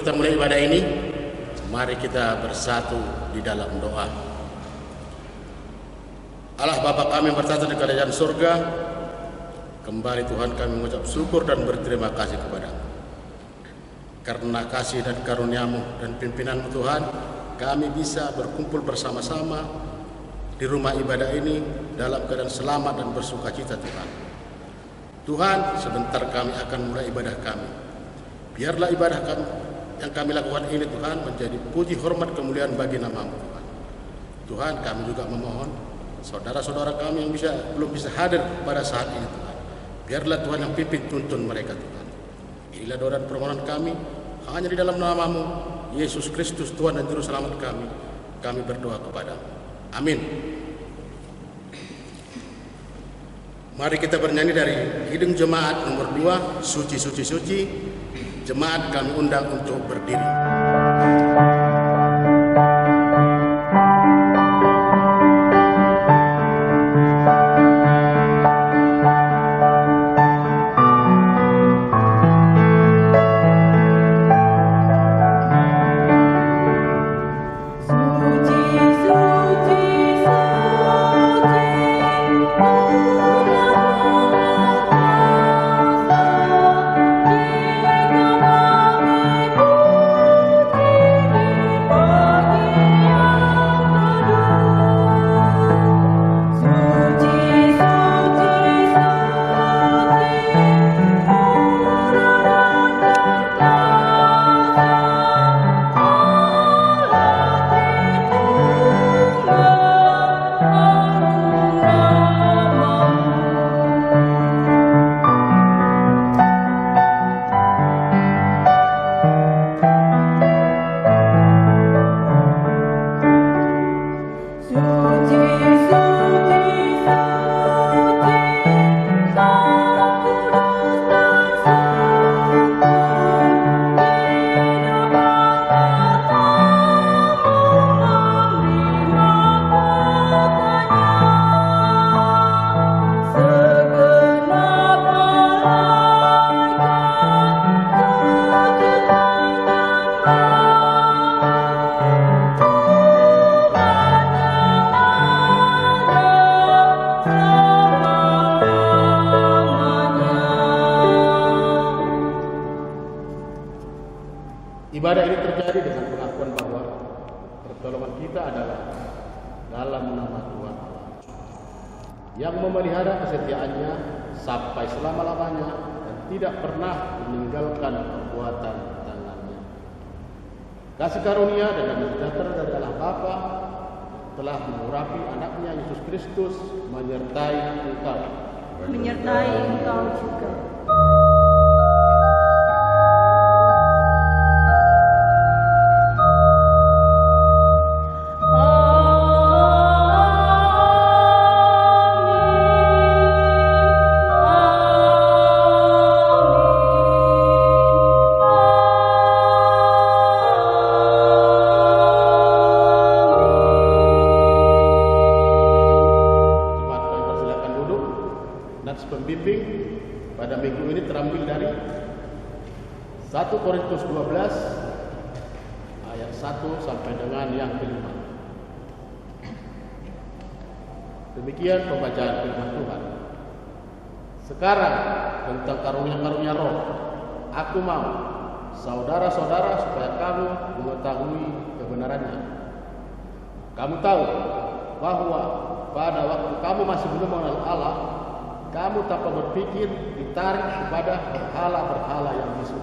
kita mulai ibadah ini, mari kita bersatu di dalam doa. Allah Bapa kami yang bertata di kerajaan surga, kembali Tuhan kami mengucap syukur dan berterima kasih kepada-Mu. Karena kasih dan karunia-Mu dan pimpinan-Mu Tuhan, kami bisa berkumpul bersama-sama di rumah ibadah ini dalam keadaan selamat dan bersuka cita Tuhan. Tuhan, sebentar kami akan mulai ibadah kami. Biarlah ibadah kami yang kami lakukan ini Tuhan menjadi puji hormat kemuliaan bagi nama-Mu Tuhan. Tuhan, kami juga memohon saudara-saudara kami yang belum bisa hadir pada saat ini Tuhan. Biarlah Tuhan yang pimpin tuntun mereka Tuhan. Inilah doa dan permohonan kami hanya di dalam nama-Mu Yesus Kristus Tuhan dan Juru Selamat kami. Kami berdoa kepada-Mu. Amin. Mari kita bernyanyi dari Kidung Jemaat nomor 2, Suci Suci Suci. Jemaat kami undang untuk berdiri. Ibadah ini terjadi dengan pengakuan bahwa pertolongan kita adalah dalam nama Tuhan Allah yang memelihara kesetiaannya sampai selama-lamanya dan tidak pernah meninggalkan perbuatan tangannya. Kasih karunia dan damai sejahtera dari Allah Bapa telah mengurapi anaknya Yesus Kristus menyertai engkau juga. Pembimbing pada minggu ini terambil dari 1 Korintus 12 ayat 1 sampai dengan yang kelima. Demikian pembacaan firman Tuhan. Sekarang tentang karunia-karunia roh, aku mau saudara-saudara supaya kamu mengetahui kebenarannya. Kamu tahu bahwa pada waktu kamu masih belum mengenal Allah, kamu tanpa berpikir ditarik kepada berhala-berhala yang bisu.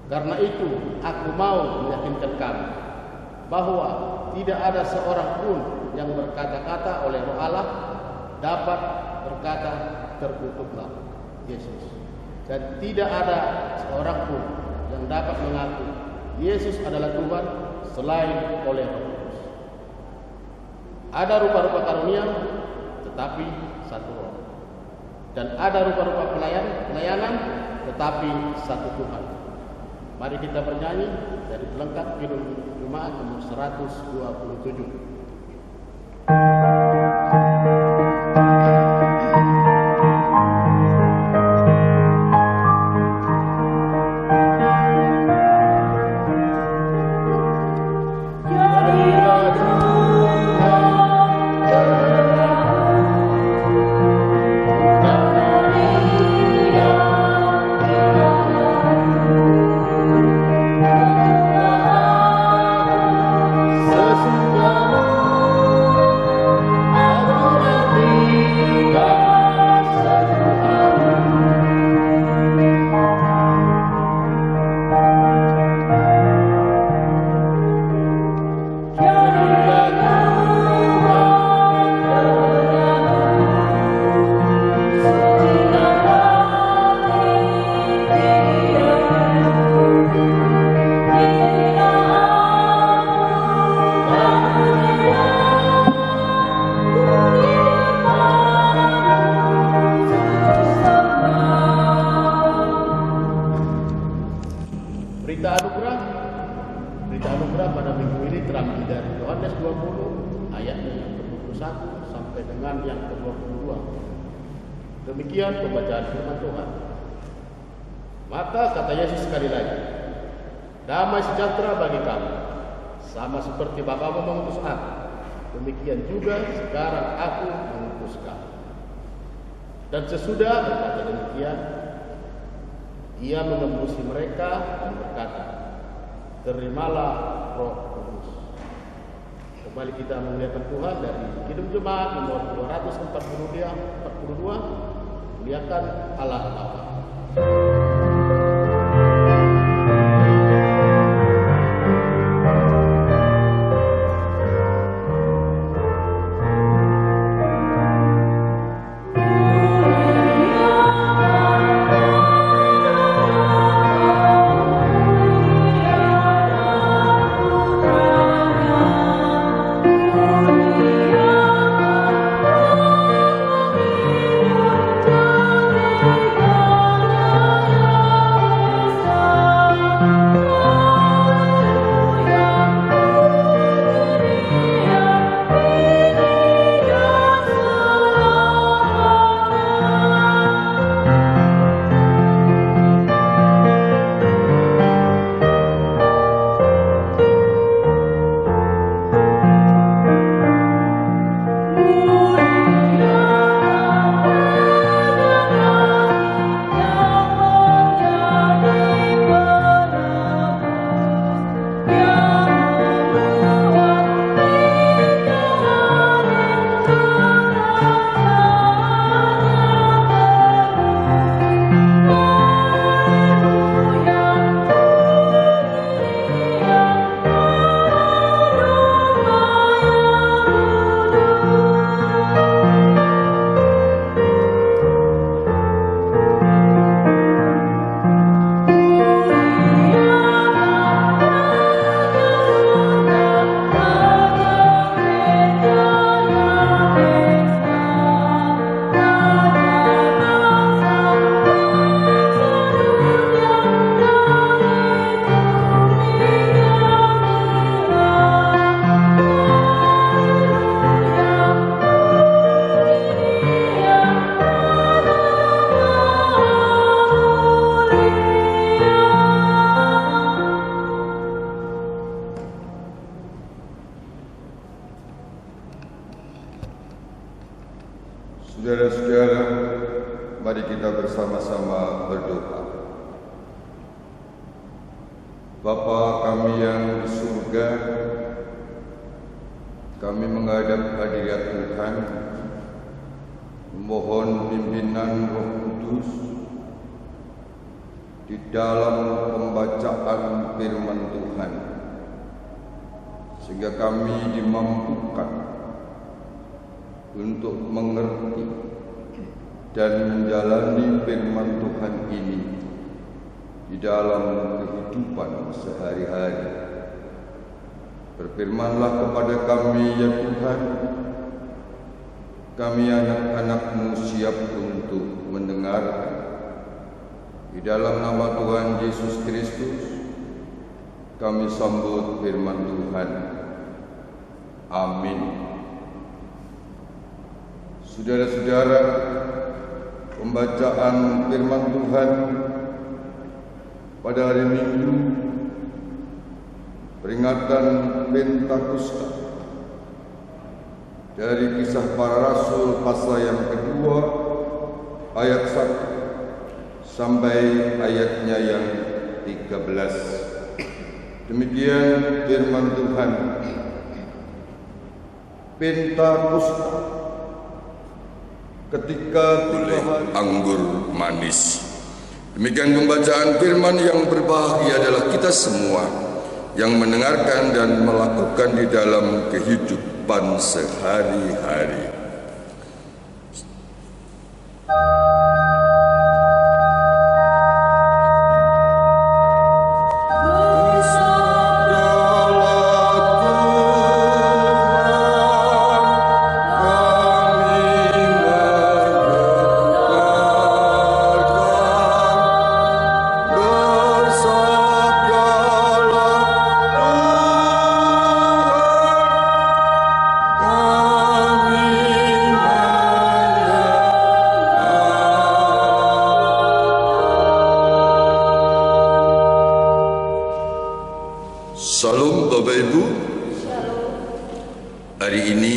Karena itu, aku mau meyakinkan kamu bahwa tidak ada seorang pun yang berkata-kata oleh Roh Allah dapat berkata terkutuklah Yesus. Dan tidak ada seorang pun yang dapat mengaku Yesus adalah Tuhan selain oleh Roh Kudus. Ada rupa-rupa karunia, tetapi satu Roh. Dan ada rupa-rupa pelayanan, tetapi satu Tuhan. Mari kita bernyanyi dari pelengkap Kidung Jemaat nomor 127. Berita anugerah pada minggu ini terambil dari Yohanes 20 ayatnya yang ke-21 sampai dengan yang ke-22. Demikian pembacaan firman Tuhan. Maka kata Yesus sekali lagi, damai sejahtera bagi kamu, sama seperti Bapamu mengutus aku, demikian juga sekarang aku mengutus kamu. Dan sesudah berkata demikian, ia mengembusi mereka dan berkata, terimalah Roh Kudus. Kembali kita memuliakan Tuhan dari Kidung Jemaat nomor 242, muliakan Allah Bapa. Saudara-saudara, mari kita bersama-sama berdoa. Bapa kami yang di surga, kami menghadap hadirat Tuhan, memohon pimpinan Roh Kudus di dalam pembacaan firman Tuhan, sehingga kami dimampukan untuk mengerti dan menjalani firman Tuhan ini di dalam kehidupan sehari-hari. Berfirmanlah kepada kami ya Tuhan, kami anak-anak-Mu siap untuk mendengarkan. Di dalam nama Tuhan Yesus Kristus kami sambut firman Tuhan. Amin. Saudara-saudara, pembacaan firman Tuhan pada hari Minggu peringatan Pentakosta dari Kisah Para Rasul pasal yang kedua ayat 1 sampai ayatnya yang 13. Demikian firman Tuhan. Pentakosta, ketika oleh anggur manis. Demikian pembacaan firman yang berbahagia adalah kita semua yang mendengarkan dan melakukan di dalam kehidupan sehari-hari. Bersabda Salam Bapak Ibu. Hari ini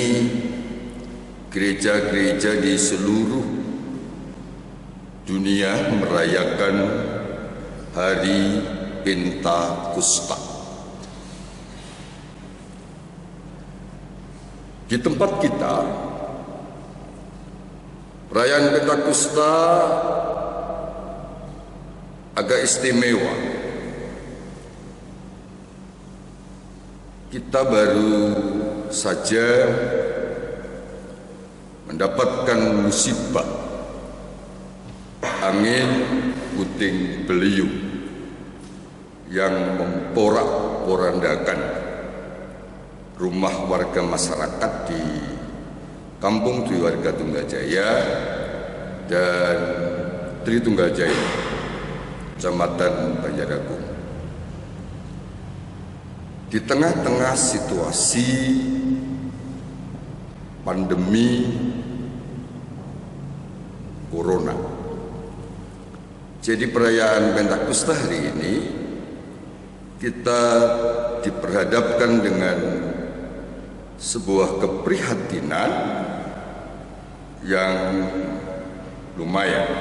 gereja-gereja di seluruh dunia merayakan Hari Pentakosta. Di tempat kita, perayaan Pentakosta agak istimewa. Kita baru saja mendapatkan musibah angin puting beliung yang memporak-porandakan rumah warga masyarakat di Kampung Triwarga Tunggajaya dan Tritunggajaya, Kecamatan Banjaragung. Di tengah-tengah situasi pandemi Corona. Jadi perayaan Pentakosta hari ini kita diperhadapkan dengan sebuah keprihatinan yang lumayan.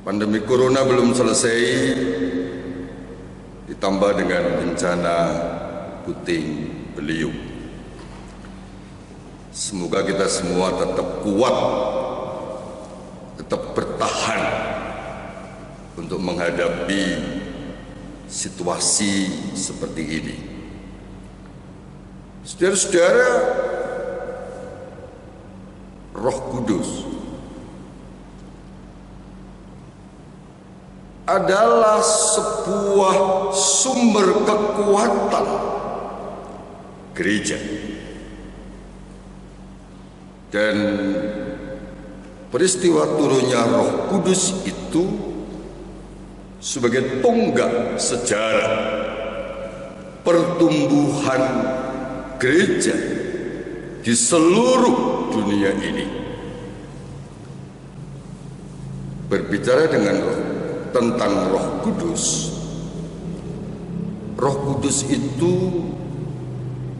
Pandemi Corona belum selesai, ditambah dengan bencana puting beliung. Semoga kita semua tetap kuat, tetap bertahan untuk menghadapi situasi seperti ini. Saudara-saudara, Roh Kudus adalah sebuah sumber kekuatan gereja, dan peristiwa turunnya Roh Kudus itu sebagai tonggak sejarah pertumbuhan gereja di seluruh dunia ini. Berbicara tentang Roh Kudus, Roh Kudus itu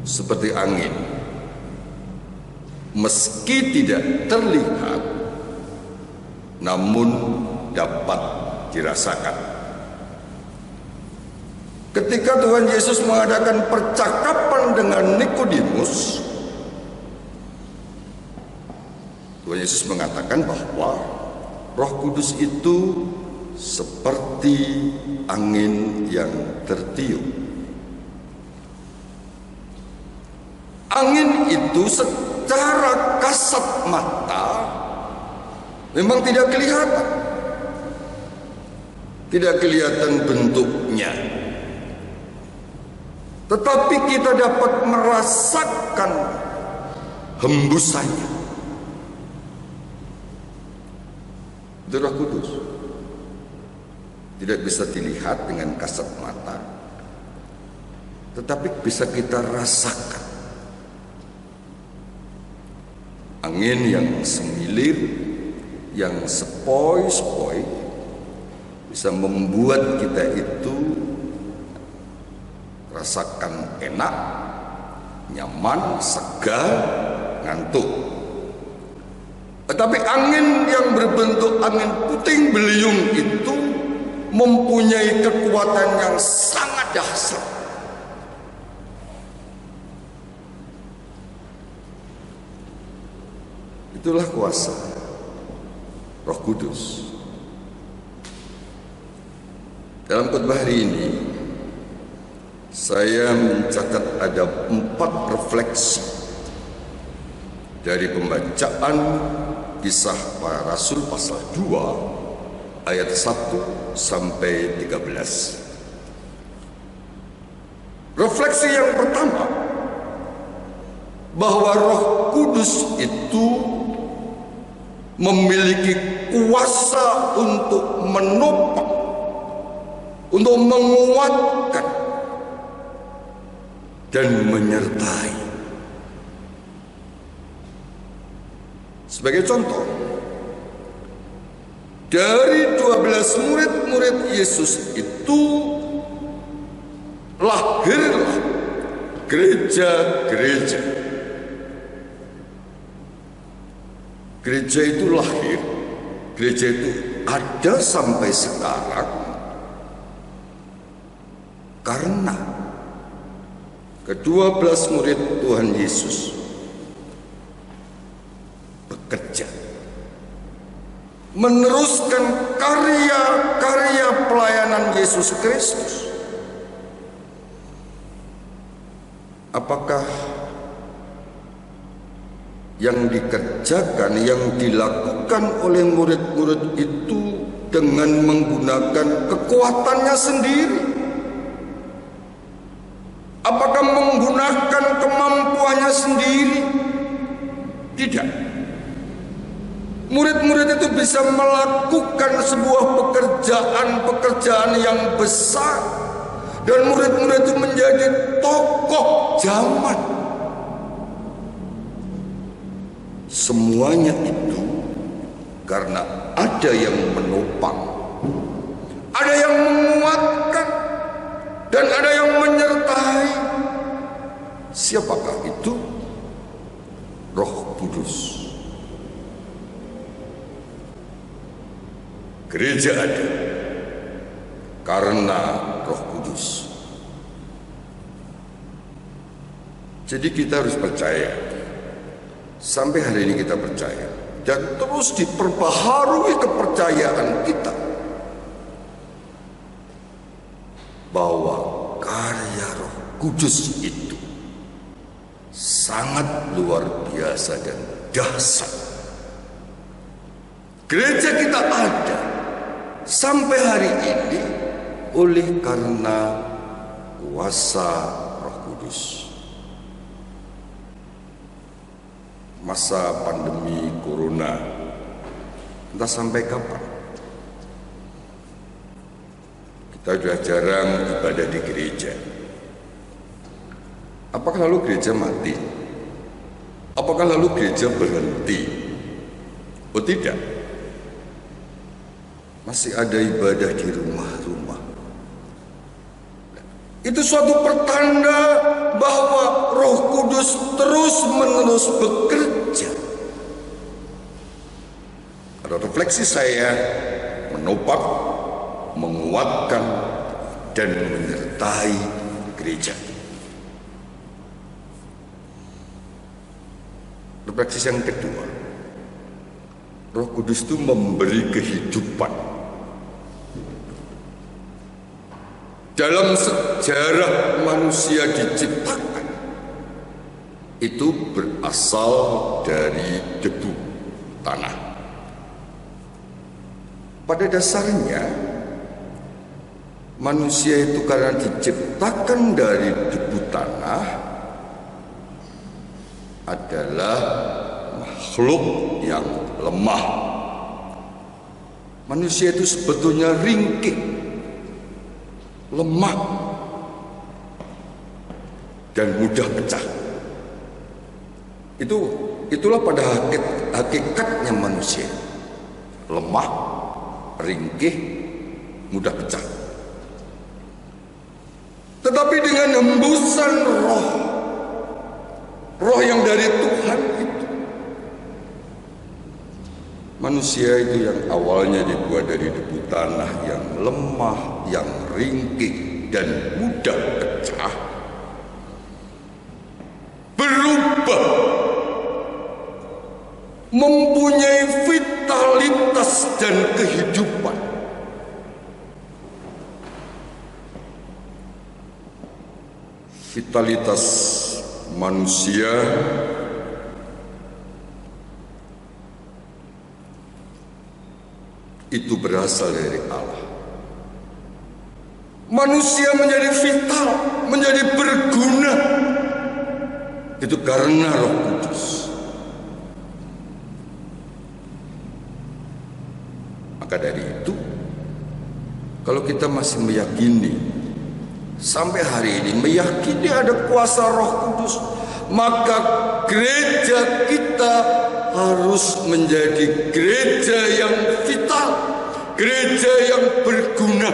seperti angin, meski tidak terlihat namun dapat dirasakan. Ketika Tuhan Yesus mengadakan percakapan dengan Nikodemus, Tuhan Yesus mengatakan bahwa Roh Kudus itu seperti angin yang tertiup. Angin itu secara kasat mata memang tidak kelihatan bentuknya, tetapi kita dapat merasakan hembusannya. Itu Roh Kudus. Tidak bisa dilihat dengan kasat mata, tetapi bisa kita rasakan. Angin yang semilir, yang sepoi-sepoi, bisa membuat kita itu rasakan enak, nyaman, segar, ngantuk. Tetapi angin yang berbentuk angin puting beliung itu mempunyai kekuatan yang sangat dahsyat. Itulah kuasa Roh Kudus. Dalam khotbah hari ini, saya mencatat ada 4 refleksi dari pembacaan Kisah Para Rasul pasal 2 ayat 1 sampai 13. Refleksi yang pertama, bahwa Roh Kudus itu memiliki kuasa untuk menopang, untuk menguatkan dan menyertai. Sebagai contoh, dari 12 murid-murid Yesus itu lahirlah gereja-gereja. Gereja itu lahir, gereja itu ada sampai sekarang karena ke-12 murid Tuhan Yesus bekerja meneruskan karya-karya pelayanan Yesus Kristus. Apakah yang dikerjakan, yang dilakukan oleh murid-murid itu dengan menggunakan kekuatannya sendiri? Apakah menggunakan kemampuannya sendiri? Tidak. Murid-murid itu bisa melakukan sebuah pekerjaan yang besar, dan murid-murid itu menjadi tokoh zaman. Semuanya itu karena ada yang menopang, ada yang menguatkan, dan ada yang menyertai. Siapakah itu? Roh Kudus. Gereja ada karena Roh Kudus. Jadi kita harus percaya. Sampai hari ini kita percaya dan terus diperbaharui kepercayaan kita bahwa karya Roh Kudus itu sangat luar biasa dan dahsyat. Gereja kita ada sampai hari ini oleh karena kuasa Roh Kudus. Masa pandemi corona, entah sampai kapan kita sudah jarang ibadah di gereja. Apakah lalu gereja mati? Apakah lalu gereja berhenti? Oh tidak, masih ada ibadah di rumah-rumah. Itu suatu pertanda bahwa Roh Kudus terus-menerus bekerja. Pada refleksi saya menopang, menguatkan, dan menyertai gereja. Refleksi yang kedua, Roh Kudus itu memberi kehidupan. Dalam sejarah manusia diciptakan, itu berasal dari debu tanah. Pada dasarnya, manusia itu karena diciptakan dari debu tanah adalah makhluk yang lemah. Manusia itu sebetulnya ringkih, lemah, dan mudah pecah. Itulah pada hakikatnya manusia, lemah, ringkih, mudah pecah. Tetapi dengan hembusan roh yang dari Tuhan itu, manusia itu yang awalnya dibuat dari debu tanah yang lemah, yang ringkih dan mudah pecah, berubah mempunyai vitalitas dan kehidupan. Vitalitas manusia itu berasal dari Allah. Manusia menjadi vital, menjadi berguna, itu karena Roh Kudus. Maka dari itu, kalau kita masih meyakini, sampai hari ini meyakini ada kuasa Roh Kudus, maka gereja kita harus menjadi gereja yang vital, gereja yang berguna.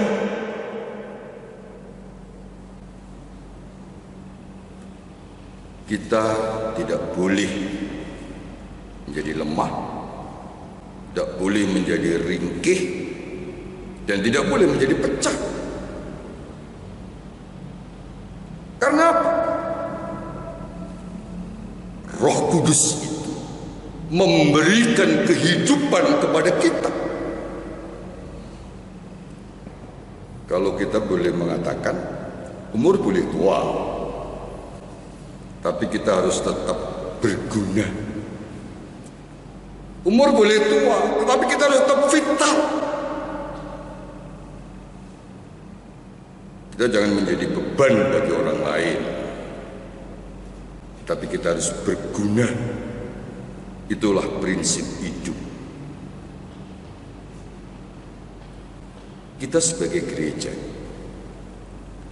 kita tidak boleh menjadi lemah, tidak boleh menjadi ringkih, dan tidak boleh menjadi pecah. Karena apa? Roh Kudus itu memberikan kehidupan kepada kita. Kalau kita boleh mengatakan, umur boleh tua, tapi kita harus tetap berguna. Umur boleh tua, tetapi kita harus tetap vital. Kita jangan menjadi beban bagi orang lain, tapi kita harus berguna. Itulah prinsip hidup. Kita sebagai gereja,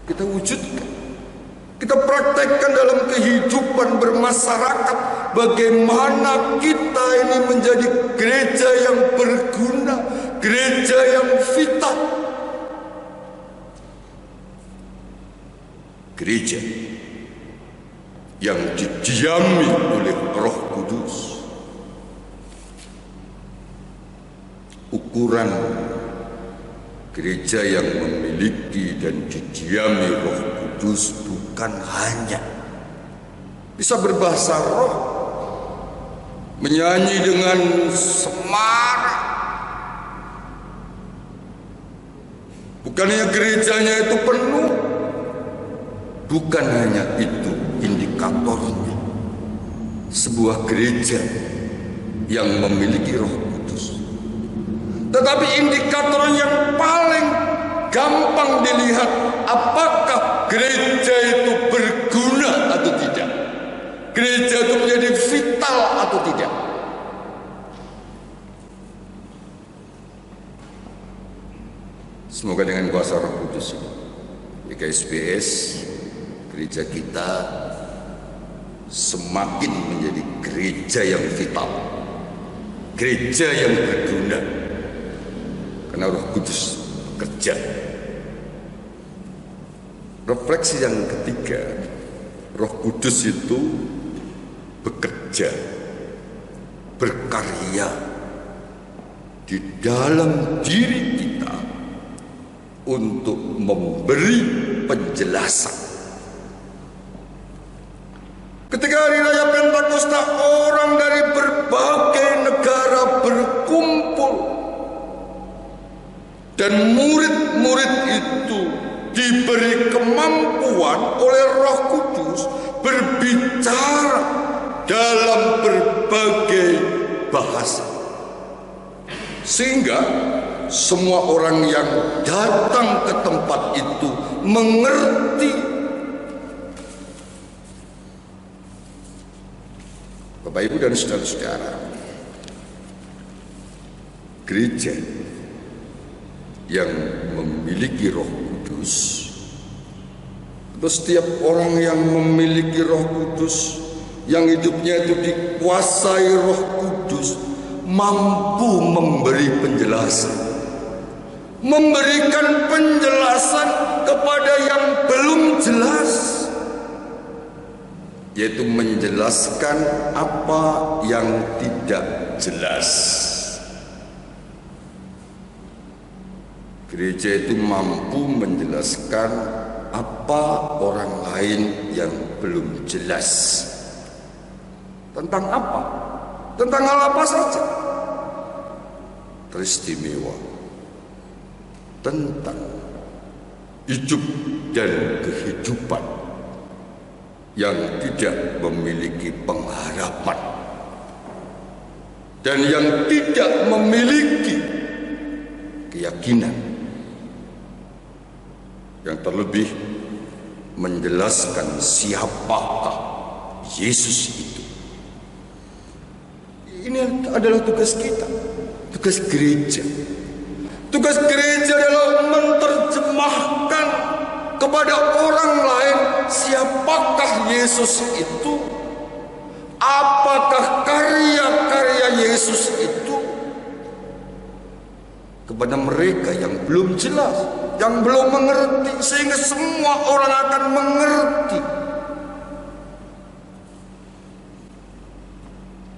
kita wujudkan, kita praktekkan dalam kehidupan bermasyarakat, bagaimana kita ini menjadi gereja yang berguna, gereja yang vital, gereja yang didiami oleh Roh Kudus. Ukuran gereja yang memiliki dan didiami Roh Kudus bukan hanya bisa berbahasa roh, menyanyi dengan semarak, bukannya gerejanya itu penuh, bukan hanya itu indikatornya. Sebuah gereja yang memiliki Roh Kudus, tetapi indikator yang paling gampang dilihat, apakah gereja itu berguna atau tidak, gereja itu menjadi vital atau tidak. Semoga dengan kuasa Roh Kudus ini, GKSBS, gereja kita semakin menjadi gereja yang vital, gereja yang berguna, karena Roh Kudus bekerja. Refleksi yang ketiga, Roh Kudus itu bekerja, berkarya di dalam diri kita untuk memberi penjelasan. Ketika hari raya Pentakosta, orang dari berbagai negara berkumpul, dan murid-murid itu diberi kemampuan oleh Roh Kudus berbicara dalam berbagai bahasa, sehingga semua orang yang datang ke tempat itu mengerti. Bapak, Ibu, dan saudara-saudara, gereja yang memiliki Roh Kudus, atau setiap orang yang memiliki Roh Kudus, yang hidupnya itu dikuasai Roh Kudus, mampu memberi penjelasan, memberikan penjelasan kepada yang belum jelas, yaitu menjelaskan apa yang tidak jelas. Gereja itu mampu menjelaskan apa orang lain yang belum jelas. Tentang apa? Tentang hal apa saja? Teristimewa tentang hidup dan kehidupan yang tidak memiliki pengharapan dan yang tidak memiliki keyakinan, yang terlebih menjelaskan siapakah Yesus itu. Ini adalah tugas kita, tugas gereja. Tugas gereja adalah menerjemahkan kepada orang lain siapakah Yesus itu, apakah karya-karya Yesus itu, kepada mereka yang belum jelas, yang belum mengerti, sehingga semua orang akan mengerti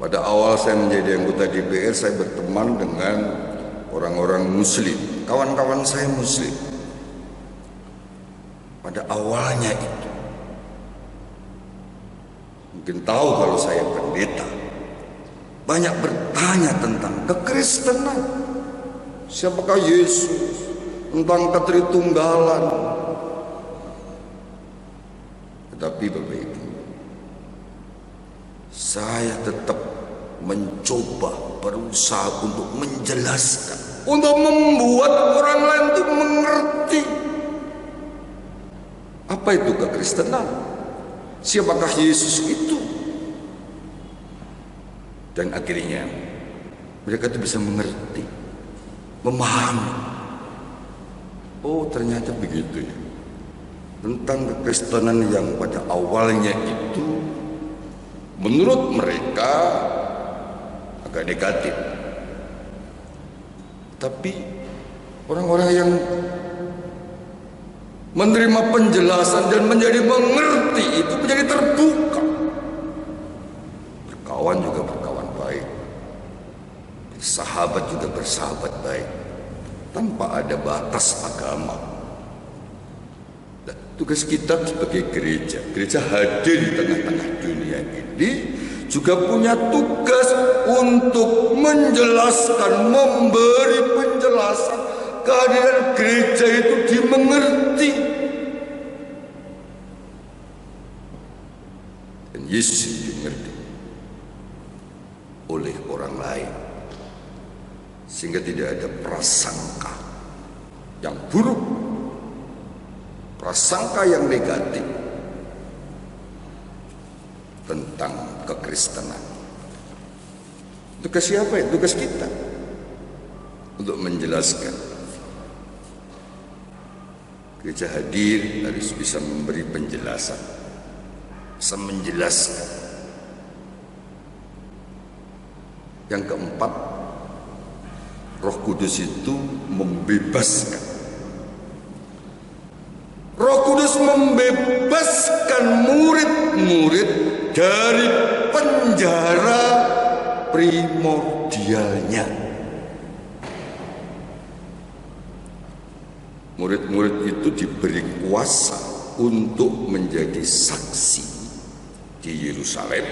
Pada awal saya menjadi anggota DPR, saya berteman dengan orang-orang Muslim, kawan-kawan saya Muslim. Pada awalnya itu, mungkin tahu kalau saya pendeta, banyak bertanya tentang kekristenan. Siapakah Yesus? Tentang ketritunggalan. Tetapi Bapak Ibu, saya tetap mencoba berusaha untuk menjelaskan, untuk membuat orang lain itu mengerti apa itu kekristenan, siapakah Yesus itu. Dan akhirnya mereka itu bisa mengerti, memahami. Oh, ternyata begitu ya. Tentang kekristenan yang pada awalnya itu menurut mereka agak negatif. Tapi orang-orang yang menerima penjelasan dan menjadi mengerti itu menjadi terbuka. Berkawan juga berkawan baik, bersahabat juga bersahabat baik, tanpa ada batas agama. Dan tugas kita sebagai gereja, gereja hadir di tengah-tengah dunia ini, juga punya tugas untuk menjelaskan, memberi penjelasan. Kehadiran gereja itu dimengerti. Dan Yesus itu dimengerti oleh orang lain, sehingga tidak ada prasangka yang buruk, prasangka yang negatif tentang kekristenan. Tugas siapa ya? Tugas kita untuk menjelaskan. Gereja hadir harus bisa memberi penjelasan, bisa menjelaskan. Yang keempat, Roh Kudus itu membebaskan. Roh Kudus membebaskan murid-murid dari penjara primordialnya. Murid-murid itu diberi kuasa untuk menjadi saksi di Yerusalem,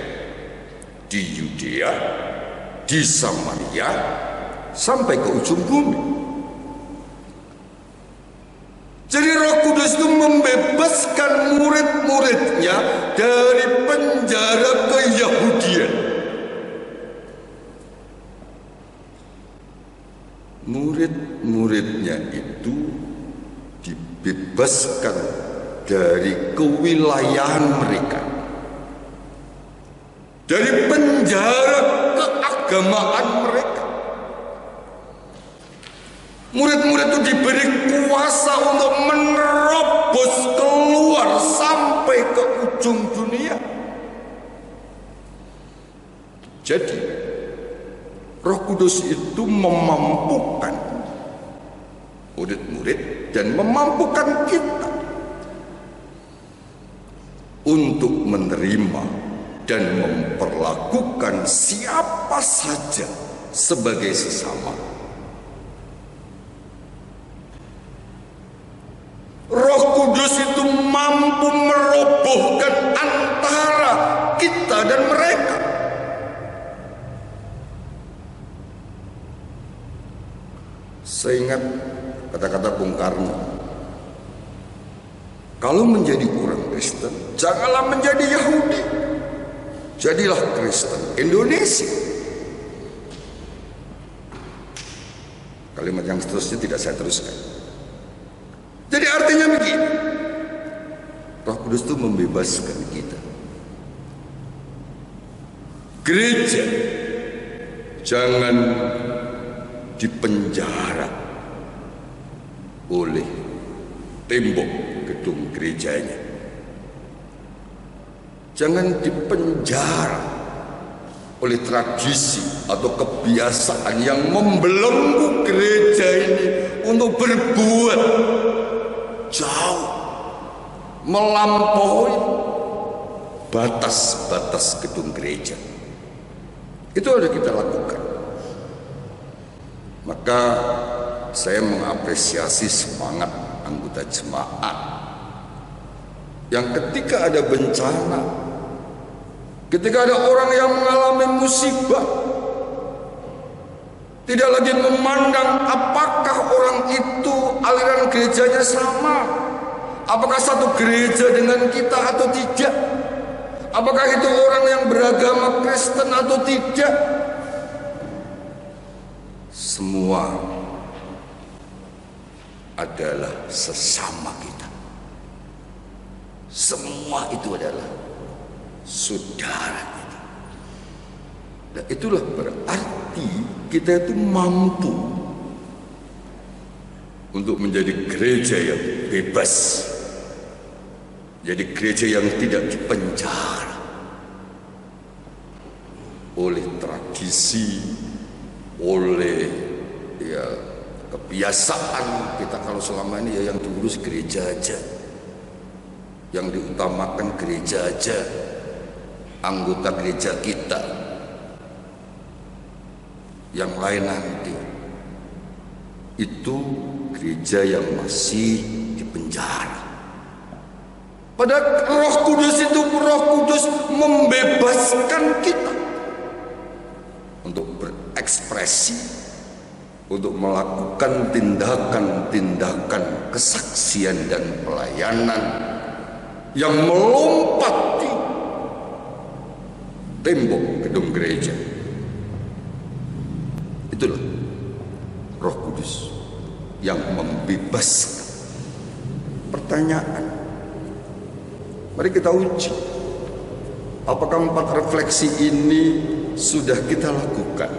di Yudea, di Samaria, sampai ke ujung bumi. Jadi Roh Kudus itu membebaskan murid-muridnya dari penjara keyahudian. Murid-muridnya itu dibebaskan dari kewilayahan mereka, dari penjara keagamaan mereka. Murid-murid itu diberi kuasa untuk menerobos keluar sampai ke ujung dunia. Jadi Roh Kudus itu memampukan murid-murid dan memampukan kita untuk menerima dan memperlakukan siapa saja sebagai sesama. Roh Kudus itu mampu merobohkan antara kita dan mereka. Saya ingat kata-kata Bung Karno, kalau menjadi orang Kristen, janganlah menjadi Yahudi, jadilah Kristen Indonesia. Kalimat yang seterusnya tidak saya teruskan. Jadi artinya begini, Roh Kudus itu membebaskan kita. Gereja jangan dipenjara oleh tembok gedung gerejanya. Jangan dipenjara oleh tradisi atau kebiasaan yang membelenggu gereja ini untuk berbuat jauh, melampaui batas-batas gedung gereja. Itu harus kita lakukan. Maka saya mengapresiasi semangat anggota jemaat yang ketika ada bencana, ketika ada orang yang mengalami musibah, tidak lagi memandang apakah orang itu aliran gerejanya sama, apakah satu gereja dengan kita atau tidak, apakah itu orang yang beragama Kristen atau tidak. Semua adalah sesama kita. Semua itu adalah saudara kita. Dan itulah berarti kita itu mampu untuk menjadi gereja yang bebas, jadi gereja yang tidak dipenjara oleh tradisi, oleh kebiasaan kita. Kalau selama ini yang diurus gereja aja, yang diutamakan gereja aja, anggota gereja kita, yang lain nanti. Itu gereja yang masih dipenjara. Padahal Roh Kudus itu, Roh Kudus membebaskan kita untuk berekspresi, untuk melakukan tindakan-tindakan kesaksian dan pelayanan yang melompati tembok gedung gereja. Itulah Roh Kudus yang membebaskan. Pertanyaan, mari kita uji, apakah 4 refleksi ini sudah kita lakukan?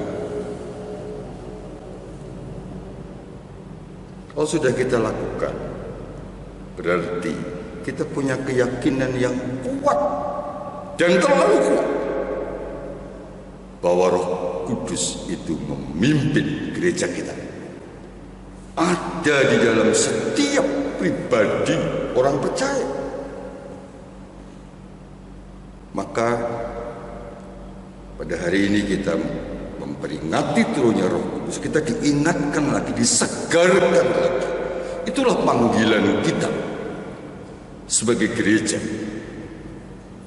Kalau sudah kita lakukan, berarti kita punya keyakinan yang kuat dan terlalu kuat bahwa Roh Kudus itu memimpin gereja kita. Ada di dalam setiap pribadi orang percaya. Maka pada hari ini kita memperingati turunnya Roh Kudus, kita diingatkan lagi, disegarkan lagi. Itulah panggilan kita sebagai gereja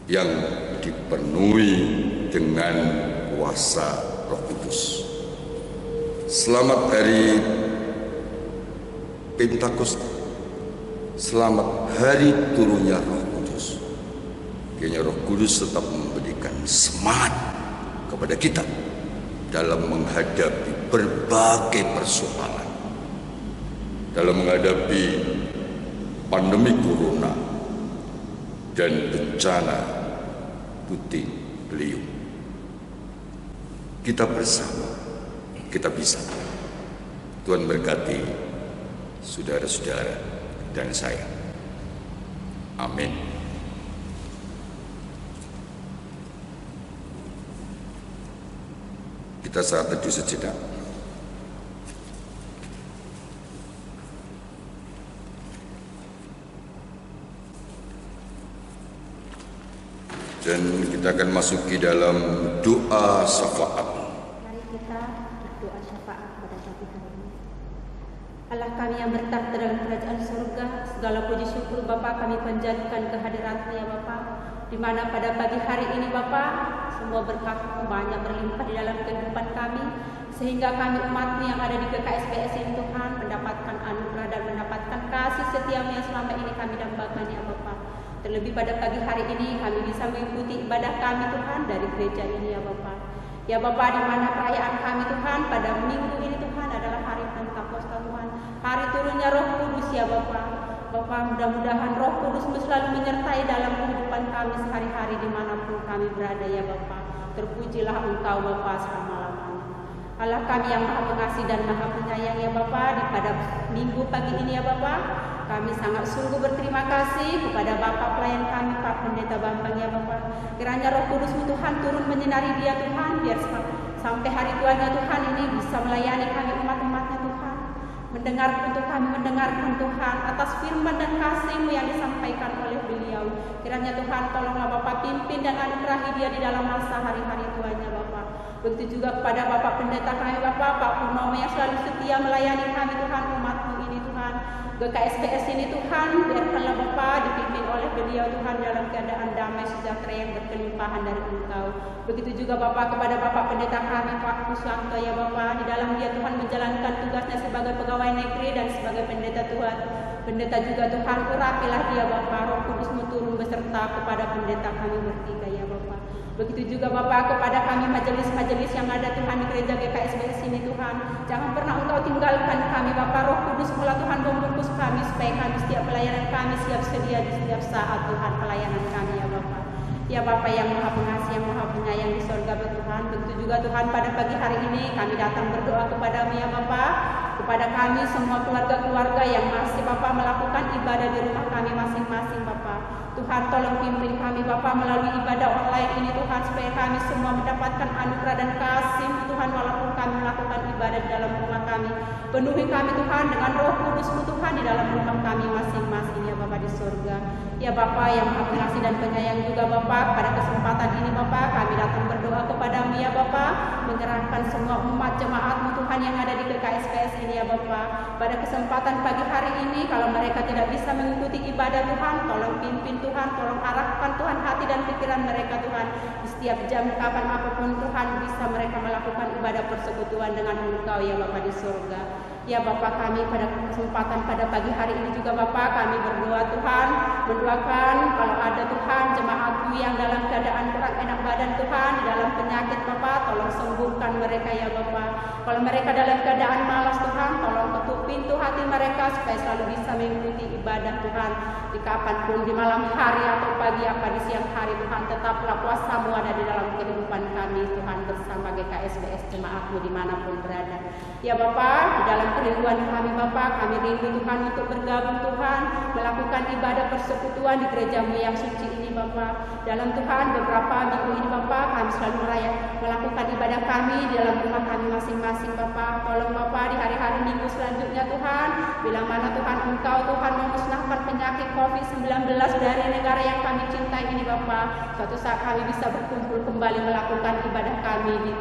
yang dipenuhi dengan kuasa Roh Kudus. Selamat hari Pentakosta, selamat hari turunnya Roh Kudus. Kiranya Roh Kudus tetap memberikan semangat kepada kita dalam menghadapi berbagai persoalan, dalam menghadapi pandemi corona dan bencana puting beliung. Kita bersama, kita bisa. Tuhan berkati saudara-saudara dan saya. Amin. Kita saat teduh sejenak. Dan kita akan masuki dalam doa syafaat. Mari kita berdoa syafaat pada pagi hari ini. Allah kami yang bertahta dalam kerajaan surga, segala puji syukur Bapa kami panjatkan kehadirat-Mu ya Bapa, di mana pada pagi hari ini Bapa, semua berkah-Mu banyak berlimpah di dalam kehidupan kami, sehingga kami umat-Mu yang ada di GKSBS ini Tuhan mendapatkan anugerah dan mendapatkan kasih setia-Mu yang selama ini kami dambakan ya Bapa. Terlebih pada pagi hari ini kami bisa mengikuti ibadah kami Tuhan dari gereja ini ya Bapa. Ya Bapa, di mana perayaan kami Tuhan pada minggu ini Tuhan adalah hari Pentakosta Tuhan, hari turunnya Roh Kudus ya Bapa. Bapa, mudah-mudahan Roh Kudus selalu menyertai dalam kehidupan kami sehari-hari dimanapun kami berada ya Bapa. Terpujilah Engkau Bapa selama-lamanya. Allah kami yang Maha Pengasih dan Maha Penyayang ya Bapa, di pada minggu pagi ini ya Bapa, kami sangat sungguh berterima kasih kepada Bapak pelayan kami, Pak Pendeta Bambang ya Bapak. Kiranya Roh Kudus Tuhan turun menyinari dia Tuhan, biar sampai hari tuanya Tuhan ini bisa melayani kami umat-umatnya Tuhan. Mendengarkan Tuhan atas firman dan kasih-Mu yang disampaikan oleh beliau. Kiranya Tuhan tolonglah Bapak pimpin dan anugerahi dia di dalam masa hari-hari tuanya Bapak. Begitu juga kepada Bapak Pendeta kami Bapak, Pak Purnomo yang selalu setia melayani kami Tuhan, umat-Mu ini Tuhan. GKSPS ini Tuhan, biarkanlah Bapak dipimpin oleh beliau Tuhan dalam keadaan damai sejahtera yang berkelimpahan dari Engkau. Begitu juga Bapak kepada Bapak Pendeta kami Pak Kuswanto ya Bapak, di dalam dia Tuhan menjalankan tugasnya sebagai pegawai negeri dan sebagai pendeta Tuhan. Pendeta juga Tuhan, urapilah dia Bapak, Roh Kudus-Mu turun beserta kepada pendeta kami bertiga ya Bapak. Begitu juga Bapak kepada kami majelis-majelis yang ada Tuhan di gereja GKSBS ini Tuhan. Jangan pernah Engkau tinggalkan kami Bapak, Roh Kudus mula Tuhan membungkus kami supaya kami setiap pelayanan kami siap sedia di setiap saat Tuhan pelayanan kami ya Bapak. Ya Bapak yang Maha Pengasih, yang Maha Penyayang di sorga Tuhan. Begitu juga Tuhan pada pagi hari ini kami datang berdoa kepada-Mu ya Bapak, kepada kami semua keluarga-keluarga yang masih Bapak melakukan ibadah di rumah kami masing-masing Bapak. Tuhan tolong pimpin kami Bapak melalui ibadah online ini Tuhan, supaya kami semua mendapatkan anugerah dan kasih Tuhan walaupun kami melakukan ibadah di dalam rumah kami. Penuhi kami Tuhan dengan Roh Kudus-Mu Tuhan di dalam rumah kami masing-masing ya Bapak di surga. Ya Bapak yang Maha Pengasih dan Penyayang juga Bapak, pada kesempatan ini Bapak kami datang berdoa kepada-Mu ya Bapak, menyerahkan semua umat jemaat-Mu Tuhan yang ada di GKSPS ini ya Bapak. Pada kesempatan pagi hari ini kalau mereka tidak bisa mengikuti ibadah Tuhan, tolong pimpin Tuhan, tolong arahkan Tuhan hati dan pikiran mereka Tuhan. Di setiap jam kapan apapun Tuhan bisa mereka melakukan ibadah persekutuan dengan Engkau ya Bapak di surga. Ya Bapak kami pada kesempatan pada pagi hari ini juga Bapak kami berdoa Tuhan, mendoakan kalau ada Tuhan jemaat-Mu yang dalam keadaan kurang enak badan Tuhan, di dalam penyakit Bapak, tolong sembuhkan mereka ya Bapak. Kalau mereka dalam keadaan malas Tuhan, tolong ketuk pintu hati mereka supaya selalu bisa mengikuti ibadah Tuhan. Di kapanpun, di malam hari atau pagi apa di siang hari Tuhan, tetaplah kuasa-Mu ada di dalam kehidupan kami Tuhan bersama GKSBS jemaat-Mu dimanapun berada. Ya Bapak, di dalam kerinduan kami Bapak, kami rindu Tuhan untuk bergabung Tuhan, melakukan ibadah persekutuan di gereja-Mu yang suci ini Bapak. Dalam Tuhan beberapa minggu ini Bapak, kami selalu melakukan ibadah kami di dalam rumah kami masing-masing Bapak. Tolong Bapak di hari-hari minggu selanjutnya Tuhan, bila mana Tuhan Engkau Tuhan memusnahkan penyakit COVID-19 dari negara yang kami cintai ini Bapak, suatu saat kami bisa berkumpul kembali melakukan ibadah kami di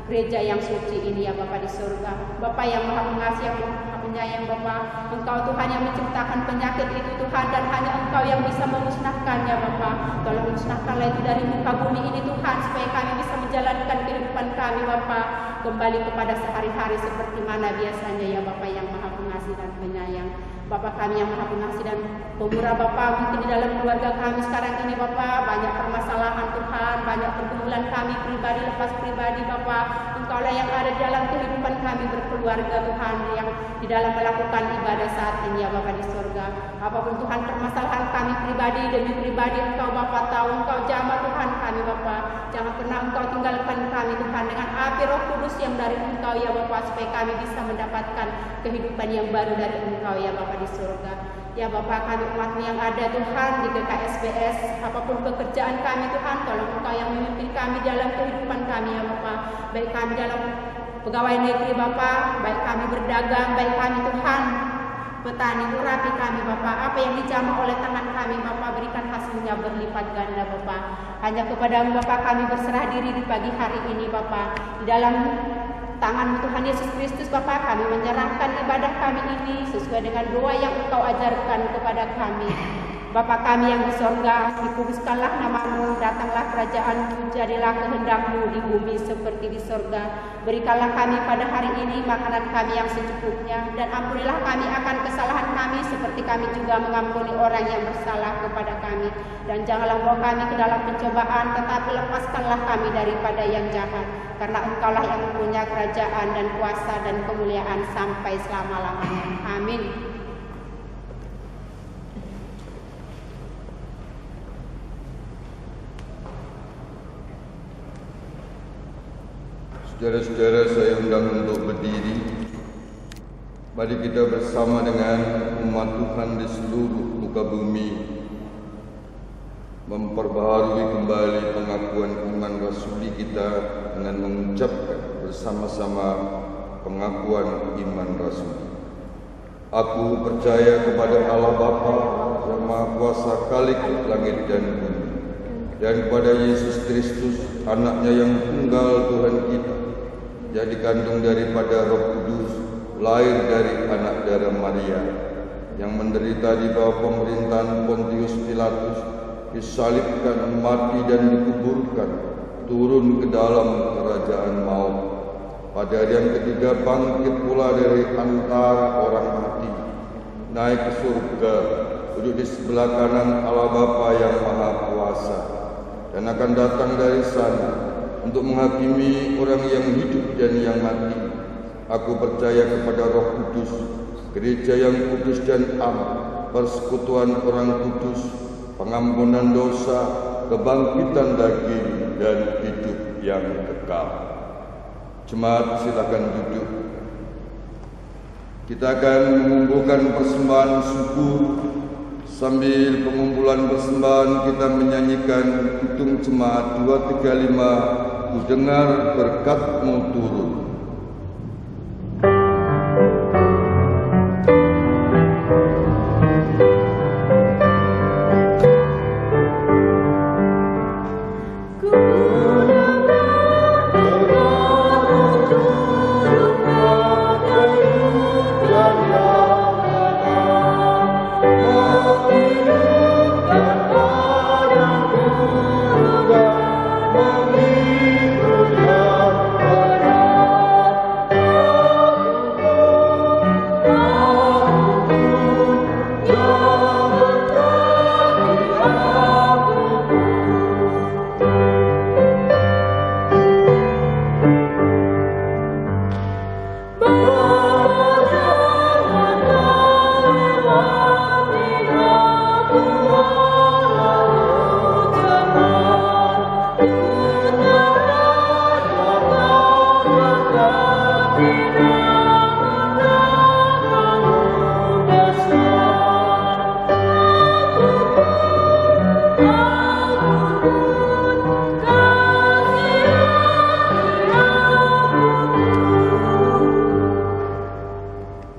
gereja yang suci ini ya Bapak di surga. Bapak yang Maha Pengasih, yang Maha Penyayang Bapak, Engkau Tuhan yang menciptakan penyakit itu Tuhan, dan hanya Engkau yang bisa memusnahkannya Bapak. Tolong musnahkanlah itu dari muka bumi ini Tuhan, supaya kami bisa menjalankan kehidupan kami Bapak kembali kepada sehari-hari seperti mana biasanya ya Bapak yang Maha Pengasih dan Penyayang. Bapak kami yang Maha Pengasih dan Pemurah Bapak, mungkin di dalam keluarga kami sekarang ini Bapak banyak permasalahan Tuhan, banyak pergumulan kami pribadi lepas pribadi Bapak. Engkaulah yang ada di dalam kehidupan kami berkeluarga Tuhan, yang di dalam melakukan ibadah saat ini ya Bapak di surga. Apapun Tuhan permasalahan kami pribadi demi pribadi, Engkau Bapak tahu, Engkau jamah Tuhan kami Bapak. Jangan pernah Engkau tinggalkan kami Tuhan dengan api Roh Kudus yang dari Engkau ya Bapak, supaya kami bisa mendapatkan kehidupan yang baru dari Engkau ya Bapak di surga. Ya Bapak, kami umat-Mu yang ada Tuhan di GKSBS, apapun pekerjaan kami Tuhan, tolong Engkau yang memimpin kami dalam kehidupan kami ya Bapak. Baik kami dalam pegawai negeri Bapak, baik kami berdagang, baik kami Tuhan petani, urapi kami Bapak. Apa yang dijamah oleh tangan kami Bapak, berikan hasilnya berlipat ganda Bapak. Hanya kepada-Mu Bapak kami berserah diri di pagi hari ini Bapak. Di dalam tangan Tuhan Yesus Kristus Bapak, kami menyerahkan ibadah kami ini sesuai dengan doa yang Engkau ajarkan kepada kami. Bapa kami yang di sorga, dikuduskanlah nama-Mu, datanglah kerajaan-Mu, jadilah kehendak-Mu di bumi seperti di sorga. Berikanlah kami pada hari ini makanan kami yang secukupnya, dan ampunilah kami akan kesalahan kami seperti kami juga mengampuni orang yang bersalah kepada kami. Dan janganlah bawa kami ke dalam pencobaan, tetapi lepaskanlah kami daripada yang jahat. Karena Engkaulah yang mempunyai kerajaan dan kuasa dan kemuliaan sampai selama-lamanya. Amin. Saudara-saudara, saya undang untuk berdiri. Mari kita bersama dengan umat Tuhan di seluruh muka bumi memperbaharui kembali pengakuan iman rasuli kita dengan mengucapkan bersama-sama pengakuan iman rasuli. Aku percaya kepada Allah Bapa yang Maha Kuasa, Khalik langit dan bumi, dan kepada Yesus Kristus, anaknya yang tunggal Tuhan kita, yang dikandung daripada Roh Kudus, lahir dari anak darah Maria, yang menderita di bawah pemerintahan Pontius Pilatus, disalibkan, mati dan dikuburkan, turun ke dalam kerajaan maut. Pada hari yang ketiga bangkit pula dari antara orang mati, naik ke surga, duduk di sebelah kanan Allah Bapa yang Maha Kuasa, dan akan datang dari sana untuk menghakimi orang yang hidup dan yang mati. Aku percaya kepada Roh Kudus, gereja yang kudus dan am, persekutuan orang kudus, pengampunan dosa, kebangkitan daging, dan hidup yang kekal. Jemaat, silakan duduk. Kita akan mengumpulkan persembahan syukur. Sambil pengumpulan persembahan, kita menyanyikan Hitung Jemaat 235, Ku dengar berkat-Mu turun.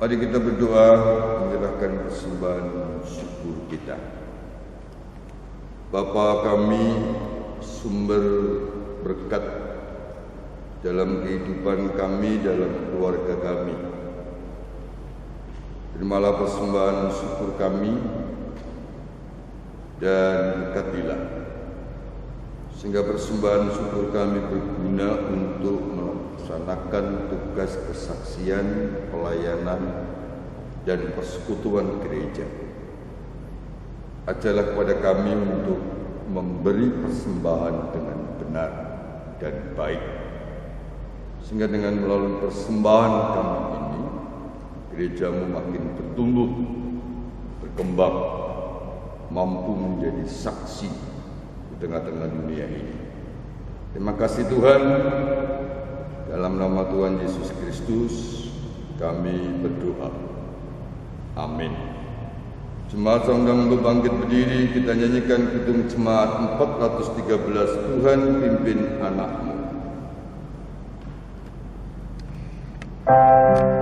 Mari kita berdoa menyerahkan persembahan syukur kita. Bapa kami, sumber berkat dalam kehidupan kami, dalam keluarga kami, terimalah persembahan syukur kami dan berkatilah, sehingga persembahan syukur kami berguna untuk melaksanakan tugas kesaksian, pelayanan, dan persekutuan gereja. Ajarlah kepada kami untuk memberi persembahan dengan benar dan baik, sehingga dengan melalui persembahan kami ini, gerejamu makin bertumbuh, berkembang, mampu menjadi saksi di tengah-tengah dunia ini. Terima kasih Tuhan. Dalam nama Tuhan Yesus Kristus kami berdoa. Amin. Jemaat sedang untuk bangkit berdiri, kita nyanyikan Kidung Jemaat 413, Tuhan pimpin anak-Mu. Amen.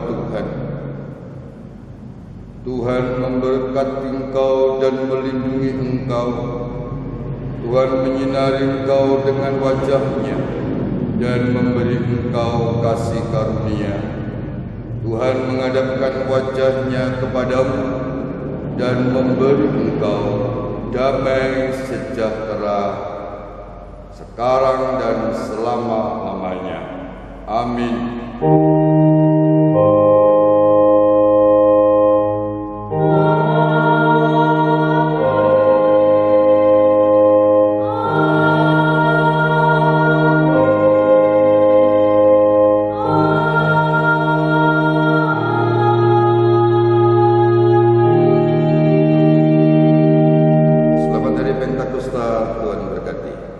Tuhan. Tuhan memberkati engkau dan melindungi engkau. Tuhan menyinari engkau dengan wajah-Nya dan memberi engkau kasih karunia. Tuhan menghadapkan wajah-Nya kepadamu dan memberi engkau damai sejahtera sekarang dan selama-lamanya. Amin. Selamat hari Pentakosta, Tuhan berkati.